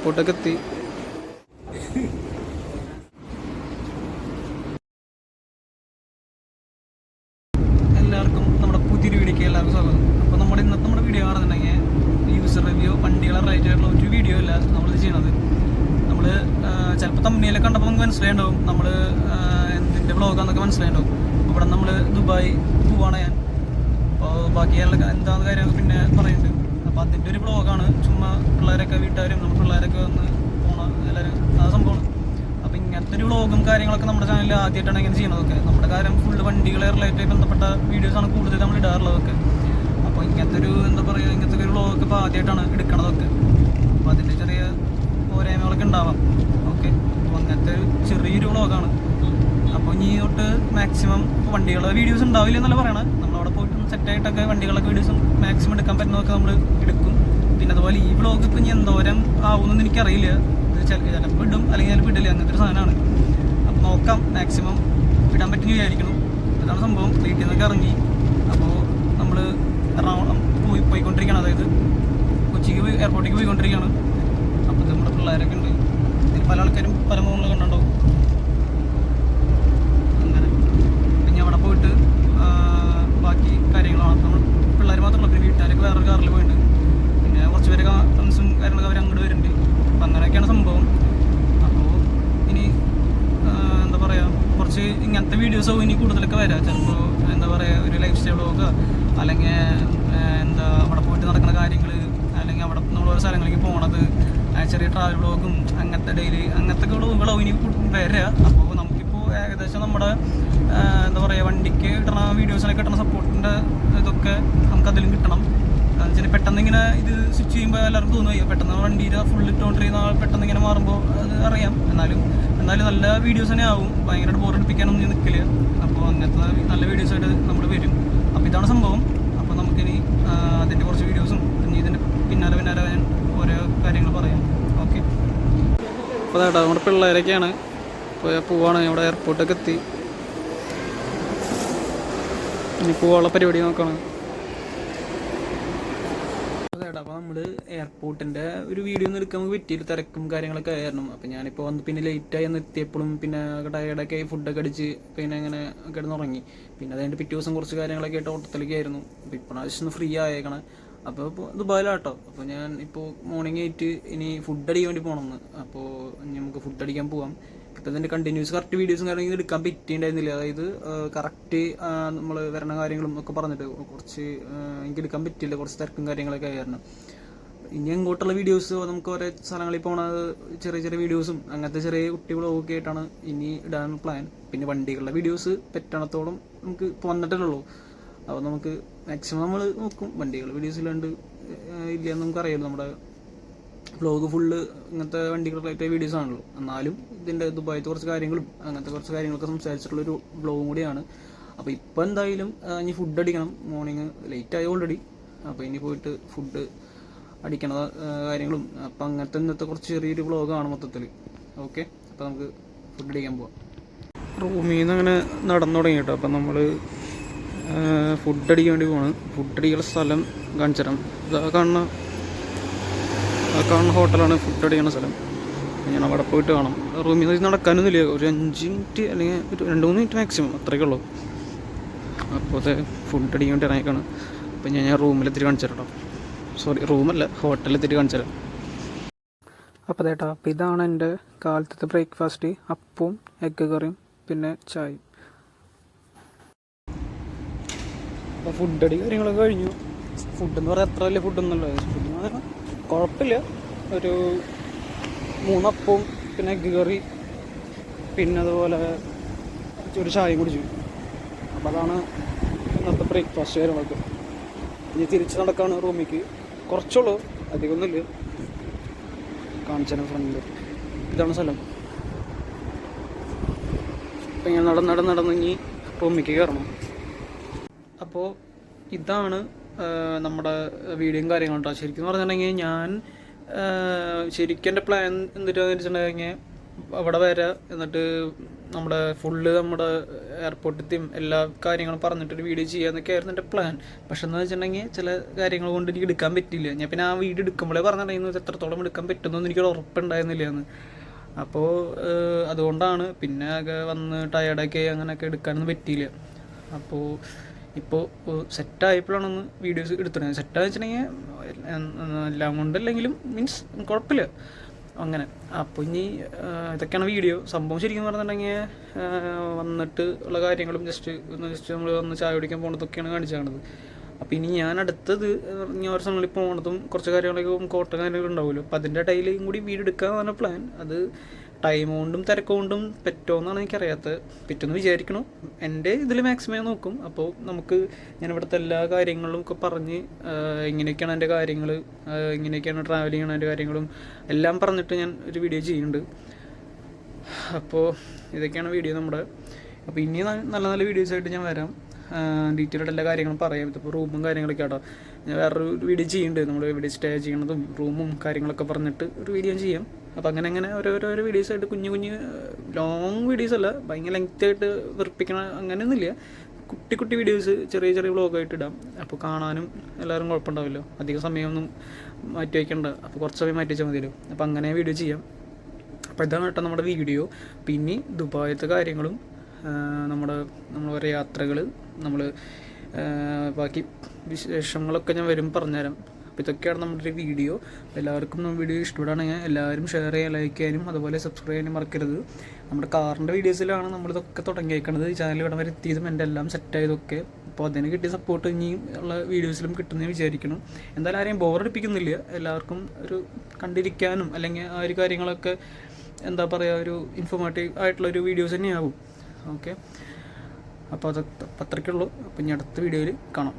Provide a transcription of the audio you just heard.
എയർപോർട്ടൊക്കെ എത്തി. എല്ലാവർക്കും നമ്മുടെ പുതിയൊരു വീഡിയോക്ക് എല്ലാവർക്കും സ്വാഗതം. അപ്പോൾ നമ്മുടെ വീഡിയോ ആണെന്നുണ്ടെങ്കിൽ യൂസർ റിവ്യൂ വണ്ടികളെ റിലേറ്റഡ് ആയിട്ടുള്ള ഒരു വീഡിയോ അല്ല നമ്മളിത് ചെയ്യണത്. നമ്മൾ ചിലപ്പോൾ തമ്മിലൊക്കെ കണ്ടപ്പോൾ നമുക്ക് മനസ്സിലായിട്ടുണ്ടാവും നമ്മൾ എന്തിൻ്റെ വ്ളോഗാന്നൊക്കെ മനസ്സിലായിട്ടുണ്ടാവും. ഇവിടെ നമ്മൾ ദുബായ് പോവാണ് ഞാൻ. അപ്പോൾ ബാക്കിയുള്ള എന്താണെന്ന് കാര്യം പിന്നെ പറയുന്നുണ്ട്. അപ്പോൾ അതിൻ്റെ ഒരു വ്ളോഗാണ്. ചുമ്മാ പിള്ളേരൊക്കെ വീട്ടുകാരും നമ്മൾ പിള്ളേരൊക്കെ വന്ന് പോകണം എല്ലാവരും ആ സംഭവമാണ്. അപ്പോൾ ഇങ്ങനത്തെ ഒരു വ്ളോഗും കാര്യങ്ങളൊക്കെ നമ്മുടെ ചാനലിൽ ആദ്യമായിട്ടാണ് ഇങ്ങനെ ചെയ്യുന്നതൊക്കെ. നമ്മുടെ കാര്യം ഫുള്ള് വണ്ടികളെ റിലേറ്റഡ് ബന്ധപ്പെട്ട വീഡിയോസാണ് കൂടുതൽ നമ്മൾ ഇടാറുള്ളതൊക്കെ. അപ്പോൾ ഇങ്ങനത്തെ ഒരു എന്താ പറയുക, ഇങ്ങനത്തെ ഒരു വ്ളോഗൊക്കെ ഇപ്പോൾ ആദ്യമായിട്ടാണ് എടുക്കണതൊക്കെ. അപ്പോൾ അതിൻ്റെ ചെറിയ പോരായ്മകളൊക്കെ ഉണ്ടാവാം. ഓക്കെ, അപ്പോൾ അങ്ങനത്തെ ഒരു ചെറിയൊരു വ്ളോഗാണ്. അപ്പോൾ ഇനി തൊട്ട് മാക്സിമം വണ്ടികളുടെ വീഡിയോസ് ഉണ്ടാവില്ല എന്നല്ല പറയണത്. നമ്മളവിടെ പോയിട്ട് സെറ്റായിട്ടൊക്കെ വണ്ടികളൊക്കെ വീഡിയോസ് മാക്സിമം എടുക്കാൻ പറ്റുന്നതൊക്കെ നമ്മൾ എടുക്കും. പിന്നെ അതുപോലെ ഈ വ്ളോഗ് ഇപ്പോൾ ഇനി എന്തോരം ആവുമെന്ന് എനിക്കറിയില്ല. ചിലപ്പോൾ ഇടും അല്ലെങ്കിൽ ചിലപ്പോൾ ഇടില്ല, അങ്ങനത്തെ ഒരു സാധനമാണ്. അപ്പോൾ നോക്കാം, മാക്സിമം ഇടാൻ പറ്റുന്ന വിചാരിക്കണം. ഇതാണ് സംഭവം. വീട്ടിൽ നിന്നൊക്കെ ഇറങ്ങി. അപ്പോൾ നമ്മൾ എറണാകുളം പോയിക്കൊണ്ടിരിക്കുകയാണ്, അതായത് കൊച്ചിക്ക് എയർപോർട്ടിലേക്ക് പോയിക്കൊണ്ടിരിക്കുകയാണ്. അപ്പോൾ നമ്മുടെ പിള്ളേരൊക്കെ ഉണ്ട്. ഇതിൽ പല ആൾക്കാരും പല മുകളിൽ കണ്ടുണ്ടാവും. അങ്ങനെ പിന്നെ അവിടെ പോയിട്ട് ബാക്കി കാര്യങ്ങളാണ്. അപ്പോൾ നമ്മൾ പിള്ളേർ മാത്രമല്ല, പിന്നെ വീട്ടുകാരൊക്കെ വേറൊരു കാറിൽ പോയിട്ടുണ്ട്. പിന്നെ കുറച്ച് പേരൊക്കെ ഫ്രണ്ട്സും കാര്യങ്ങളൊക്കെ അവർ അങ്ങോട്ട് വരുന്നുണ്ട്. അപ്പം അങ്ങനെയൊക്കെയാണ് സംഭവം. അപ്പോൾ ഇനി എന്താ പറയുക, കുറച്ച് ഇങ്ങനത്തെ വീഡിയോസോ ഇനി കൂടുതലൊക്കെ വരാം. ചിലപ്പോൾ എന്താ പറയുക, ഒരു ലൈഫ് സ്റ്റൈൽ വ്ളോഗ്, അല്ലെങ്കിൽ എന്താ അവിടെ പോയിട്ട് നടക്കുന്ന കാര്യങ്ങൾ, അല്ലെങ്കിൽ അവിടെ നമ്മൾ ഓരോ സ്ഥലങ്ങളിലേക്ക് പോകണത്, ചെറിയ ട്രാവൽ വ്ളോഗും അങ്ങനത്തെ ഡെയിലി അങ്ങനത്തെ വ്ളോഗുകളോ ഇനി വരാം. അപ്പോൾ നമുക്കിപ്പോൾ ഏകദേശം നമ്മുടെ എന്താ പറയുക, വണ്ടിക്ക് കിട്ടണ വീഡിയോസിനൊക്കെ കിട്ടണ സപ്പോർട്ടിൻ്റെ ഇതൊക്കെ നമുക്കതിലും കിട്ടണം. എന്നുവെച്ചാൽ പെട്ടെന്ന് ഇങ്ങനെ ഇത് സ്വിച്ച് ചെയ്യുമ്പോൾ എല്ലാവർക്കും തോന്നുക പെട്ടെന്ന് വണ്ടിയുടെ ഫുൾ ഇട്ടുകൊണ്ടിരിക്കുന്ന ആൾ പെട്ടെന്ന് ഇങ്ങനെ മാറുമ്പോൾ അത് അറിയാം. എന്നാലും നല്ല വീഡിയോസ് തന്നെ ആവും. ഭയങ്കരമായിട്ട് ബോറടിപ്പിക്കാനൊന്നും നിൽക്കില്ല. അപ്പോൾ അങ്ങനത്തെ നല്ല വീഡിയോസായിട്ട് നമ്മൾ വരും. അപ്പോൾ ഇതാണ് സംഭവം. അപ്പോൾ നമുക്കിനി അതിൻ്റെ കുറച്ച് വീഡിയോസും പിന്നെ ഇതിൻ്റെ പിന്നാലെ ഞാൻ ഓരോ കാര്യങ്ങൾ പറയാം. ഓക്കെ, അപ്പോൾ അതാ നമ്മുടെ പിള്ളേരൊക്കെയാണ്. ഇപ്പോൾ പോവാണ്. ഇവിടെ എയർപോർട്ടൊക്കെ എത്തി. ഇനി പോവാനുള്ള പരിപാടി നോക്കണം. അപ്പോൾ നമ്മൾ എയർപോർട്ടിൻ്റെ ഒരു വീഡിയോ ഒന്നും എടുക്കാൻ നമുക്ക് പറ്റിയില്ല, തിരക്കും കാര്യങ്ങളൊക്കെ ആയിരുന്നു. അപ്പോൾ ഞാനിപ്പോൾ വന്ന് പിന്നെ ലേറ്റായി ഒന്ന് എത്തിയപ്പോഴും പിന്നെ ടയർഡൊക്കെ ഫുഡൊക്കെ അടിച്ച് പിന്നെ അങ്ങനെ കിടന്നുറങ്ങി. പിന്നെ അതിൻ്റെ പിറ്റേ ദിവസം കുറച്ച് കാര്യങ്ങളൊക്കെ ആയിട്ട് ഓട്ടത്തിലേക്ക് ആയിരുന്നു. അപ്പോൾ ഇപ്പോൾ ആവശ്യം ഫ്രീ ആയേക്കണം. അപ്പോൾ ദുബായിലാട്ടോ. അപ്പോൾ ഞാൻ ഇപ്പോൾ മോർണിംഗ് ആയിട്ട് ഇനി ഫുഡ് അടിക്കാൻ വേണ്ടി പോകണമെന്ന്. അപ്പോൾ നമുക്ക് ഫുഡ് അടിക്കാൻ പോവാം. ഇപ്പോൾ ഇതിൻ്റെ കണ്ടിന്യൂസ് കറക്റ്റ് വീഡിയോസും കാര്യങ്ങളും എടുക്കാൻ പറ്റിയിട്ടുണ്ടായിരുന്നില്ല. അതായത് കറക്റ്റ് നമ്മൾ വരണ കാര്യങ്ങളും ഒക്കെ പറഞ്ഞിട്ട് കുറച്ച് എനിക്ക് എടുക്കാൻ പറ്റില്ല, കുറച്ച് തിരക്കും കാര്യങ്ങളൊക്കെ ആയിരുന്നു. ഇനി അങ്ങോട്ടുള്ള വീഡിയോസ് നമുക്ക് ഓരോ സ്ഥലങ്ങളിൽ പോകണത് ചെറിയ ചെറിയ വീഡിയോസും അങ്ങനത്തെ ചെറിയ കുട്ടികളൊക്കെ ആയിട്ടാണ് ഇനി ഇടാൻ പ്ലാൻ. പിന്നെ വണ്ടികളുടെ വീഡിയോസ് പറ്റണത്തോളം നമുക്ക് ഇപ്പോൾ വന്നിട്ടല്ലോ. അപ്പോൾ നമുക്ക് മാക്സിമം നമ്മൾ നോക്കും. വണ്ടികൾ വീഡിയോസിലാണ്ട് ഇല്ലയെന്ന് നമുക്കറിയാമല്ലോ. നമ്മുടെ വ്ളോഗ് ഫുള്ള് ഇങ്ങനത്തെ വണ്ടികൾ റിലേറ്റഡ് വീഡിയോസ് ആണല്ലോ. എന്നാലും ഇതിൻ്റെ ദുബായത്തെ കുറച്ച് കാര്യങ്ങളും അങ്ങനത്തെ കുറച്ച് കാര്യങ്ങളൊക്കെ സംസാരിച്ചിട്ടുള്ളൊരു വ്ളോഗും കൂടിയാണ്. അപ്പോൾ ഇപ്പോൾ എന്തായാലും ഇനി ഫുഡ് അടിക്കണം. മോർണിംഗ് ലേറ്റായി ഓൾറെഡി. അപ്പോൾ ഇനി പോയിട്ട് ഫുഡ് അടിക്കണ കാര്യങ്ങളും അപ്പം അങ്ങനത്തെ ഇന്നത്തെ കുറച്ച് ചെറിയൊരു വ്ളോഗാണ് മൊത്തത്തിൽ. ഓക്കെ, അപ്പോൾ നമുക്ക് ഫുഡ് അടിക്കാൻ പോവാം. റൂമിൽ നിന്ന് അങ്ങനെ നടന്നു തുടങ്ങി കേട്ടോ. അപ്പം നമ്മൾ ഫുഡ് അടിക്കാൻ വേണ്ടി പോകണം. ഫുഡ് അടിക്കുന്ന സ്ഥലം കാണിച്ചു തരാം. ഇതാ കാണുന്ന ഹോട്ടലാണ് ഫുഡ് അടിക്കുന്ന സ്ഥലം. ഞാൻ അവിടെ പോയിട്ട് കാണാം. റൂമിൽ നിന്ന് നടക്കാനൊന്നുമില്ല, ഒരു 5 മിനിറ്റ് അല്ലെങ്കിൽ ഒരു 2-3 മിനിറ്റ് മാക്സിമം, അത്രയൊക്കെ ഉള്ളൂ. അപ്പോൾ അത് ഫുഡ് അടിക്കാൻ വേണ്ടി ഇറങ്ങിക്കാണ്. അപ്പോൾ ഞാൻ റൂമിലെത്തിരി കാണിച്ചു തരാം. സോറി, റൂമല്ല, ഹോട്ടലിലെത്തിരി കാണിച്ചു തരാം. അപ്പോൾ അതേട്ടാ, അപ്പോൾ ഇതാണ് എൻ്റെ കാലത്തെ ബ്രേക്ക്ഫാസ്റ്റ്. അപ്പവും എഗ്ഗ് കറിയും പിന്നെ ചായയും. അപ്പോൾ ഫുഡ് അടി കാര്യങ്ങളൊക്കെ കഴിഞ്ഞു. ഫുഡെന്ന് പറയാൻ അത്ര വലിയ ഫുഡൊന്നുമല്ല. ഫുഡ് കുഴപ്പമില്ല. ഒരു 3 അപ്പവും പിന്നെ എഗ്ഗ് കറി പിന്നെ അതുപോലെ ഒരു ചായയും കുടിച്ചു. അപ്പോൾ അതാണ് ഇന്നത്തെ ബ്രേക്ക്ഫാസ്റ്റ് കാര്യങ്ങളൊക്കെ. ഇനി തിരിച്ച് നടക്കാണ് റൂമിലേക്ക്. കുറച്ചുള്ളൂ, അധികമൊന്നുമില്ല. കാണിച്ചാൽ ഫ്രണ്ടിൽ ഇതാണ് സ്ഥലം. അപ്പം ഞാൻ നടന്നിങ്ങി റൂമിലേക്ക് കയറണം. അപ്പോൾ ഇതാണ് നമ്മുടെ വീഡിയോയും കാര്യങ്ങളും കേട്ടോ. ശരിക്കും പറഞ്ഞിട്ടുണ്ടെങ്കിൽ ഞാൻ ശരിക്കും എൻ്റെ പ്ലാൻ എന്തിട്ടാന്ന് വെച്ചിട്ടുണ്ടെങ്കിൽ അവിടെ വരാം, എന്നിട്ട് നമ്മുടെ ഫുള്ള് നമ്മുടെ എയർപോർട്ടിലത്തെയും എല്ലാ കാര്യങ്ങളും പറഞ്ഞിട്ടൊരു വീഡിയോ ചെയ്യാമെന്നൊക്കെ ആയിരുന്നു എൻ്റെ പ്ലാൻ. പക്ഷെ എന്ന് വെച്ചിട്ടുണ്ടെങ്കിൽ ചില കാര്യങ്ങൾ കൊണ്ട് എനിക്ക് എടുക്കാൻ പറ്റില്ല. ഞാൻ പിന്നെ ആ വീഡിയോ എടുക്കുമ്പോഴേ പറഞ്ഞിട്ടുണ്ടായിരുന്നു എത്രത്തോളം എടുക്കാൻ പറ്റുമെന്നൊന്നും എനിക്കൊരു ഉറപ്പുണ്ടായിരുന്നില്ല എന്ന്. അപ്പോൾ അതുകൊണ്ടാണ് പിന്നെ ആകെ വന്ന് ടയേർഡൊക്കെ അങ്ങനെയൊക്കെ എടുക്കാനൊന്നും പറ്റിയില്ല. അപ്പോൾ ഇപ്പോൾ സെറ്റായപ്പോഴാണൊന്ന് വീഡിയോസ് എടുത്തിട്ടുണ്ട്. സെറ്റാന്ന് വെച്ചിട്ടുണ്ടെങ്കിൽ എല്ലാം കൊണ്ടല്ലെങ്കിലും മീൻസ് കുഴപ്പമില്ല അങ്ങനെ. അപ്പോൾ ഇനി ഇതൊക്കെയാണ് വീഡിയോ. സംഭവം ശരിക്കും പറഞ്ഞിട്ടുണ്ടെങ്കിൽ വന്നിട്ട് ഉള്ള കാര്യങ്ങളും ജസ്റ്റ് നമ്മൾ വന്ന് ചായ കുടിക്കാൻ പോകുന്നതൊക്കെയാണ് കാണിച്ചാണത്. അപ്പോൾ ഇനി ഞാൻ അടുത്തത് ഇനി ഓരോ സ്ഥലങ്ങളിൽ പോകുന്നതും കുറച്ച് കാര്യങ്ങളൊക്കെ കോട്ട കാര്യങ്ങൾ ഉണ്ടാവുമല്ലോ. അപ്പോൾ അതിൻ്റെ ഇടയിലും കൂടി വീഡിയോ എടുക്കാമെന്നാണ് പ്ലാൻ. അത് ടൈം കൊണ്ടും തിരക്കുകൊണ്ടും പറ്റുമെന്നാണ് എനിക്കറിയാത്തത്. പറ്റുമെന്ന് വിചാരിക്കണം. എൻ്റെ ഇതിൽ മാക്സിമം നോക്കും. അപ്പോൾ നമുക്ക് ഞാൻ ഇവിടുത്തെ എല്ലാ കാര്യങ്ങളും ഒക്കെ പറഞ്ഞ് ഇങ്ങനെയൊക്കെയാണ് എൻ്റെ കാര്യങ്ങൾ, ഇങ്ങനെയൊക്കെയാണ് ട്രാവൽ ചെയ്യണ എൻ്റെ കാര്യങ്ങളും എല്ലാം പറഞ്ഞിട്ട് ഞാൻ ഒരു വീഡിയോ ചെയ്യുന്നുണ്ട്. അപ്പോൾ ഇതൊക്കെയാണ് വീഡിയോ നമ്മുടെ. അപ്പോൾ ഇനി നല്ല നല്ല വീഡിയോസായിട്ട് ഞാൻ വരാം. ഡീറ്റെയിൽഡ് എല്ലാ കാര്യങ്ങളും പറയാം. ഇതിപ്പോൾ റൂമും കാര്യങ്ങളൊക്കെ ആട്ടോ ഞാൻ വേറൊരു വീഡിയോ ചെയ്യുന്നുണ്ട്. നമ്മൾ എവിടെ സ്റ്റേ ചെയ്യണതും റൂമും കാര്യങ്ങളൊക്കെ പറഞ്ഞിട്ട് ഒരു വീഡിയോ ചെയ്യാം. അപ്പോൾ അങ്ങനെ ഓരോരോ വീഡിയോസായിട്ട് കുഞ്ഞു ലോങ് വീഡിയോസ് അല്ല, ഭയങ്കര ലെങ്ത്തായിട്ട് വെറുപ്പിക്കണ അങ്ങനെയൊന്നുമില്ല. കുട്ടി വീഡിയോസ് ചെറിയ വ്ളോഗായിട്ട് ഇടാം. അപ്പോൾ കാണാനും എല്ലാവരും കുഴപ്പമുണ്ടാവില്ലോ. അധികം സമയമൊന്നും മാറ്റി വയ്ക്കണ്ട. അപ്പോൾ കുറച്ച് സമയം മാറ്റി വെച്ചാൽ മതിയല്ലോ. അപ്പോൾ അങ്ങനെ വീഡിയോ ചെയ്യാം. അപ്പോൾ ഇതാണ് കേട്ടോ നമ്മുടെ വീഡിയോ. പിന്നെ ദുബായത്തെ കാര്യങ്ങളും നമ്മൾ ഓരോ യാത്രകൾ നമ്മൾ ബാക്കി വിശേഷങ്ങളൊക്കെ ഞാൻ വരും പറഞ്ഞുതരാം. അപ്പോൾ ഇതൊക്കെയാണ് നമ്മുടെ ഒരു വീഡിയോ. എല്ലാവർക്കും നമ്മുടെ വീഡിയോ ഇഷ്ടപ്പെടുകയാണെങ്കിൽ എല്ലാവരും ഷെയർ ചെയ്യാൻ, ലൈക്ക് ചെയ്യാനും അതുപോലെ സബ്സ്ക്രൈബ് ചെയ്യാനും മറക്കരുത്. നമ്മുടെ കാറിൻ്റെ വീഡിയോസിലാണ് നമ്മളിതൊക്കെ തുടങ്ങിയേക്കുന്നത്. ഈ ചാനൽ ഇവിടെ വരെ എത്തിയതും എൻ്റെ എല്ലാം സെറ്റായതൊക്കെ. അപ്പോൾ അതിന് കിട്ടിയ സപ്പോർട്ട് ഇനിയും ഉള്ള വീഡിയോസിലും കിട്ടുമെന്ന് വിചാരിക്കണം. എന്തായാലും ആരെയും ബോറടിപ്പിക്കുന്നില്ല. എല്ലാവർക്കും ഒരു കണ്ടിരിക്കാനും അല്ലെങ്കിൽ ആ ഒരു കാര്യങ്ങളൊക്കെ എന്താ പറയുക ഒരു ഇൻഫോർമേറ്റീവ് ആയിട്ടുള്ളൊരു വീഡിയോസ് തന്നെയാവും. ഓക്കെ, അപ്പോൾ അത്രയ്ക്കുള്ളൂ. അപ്പോൾ ഇനി അടുത്ത വീഡിയോയിൽ കാണാം.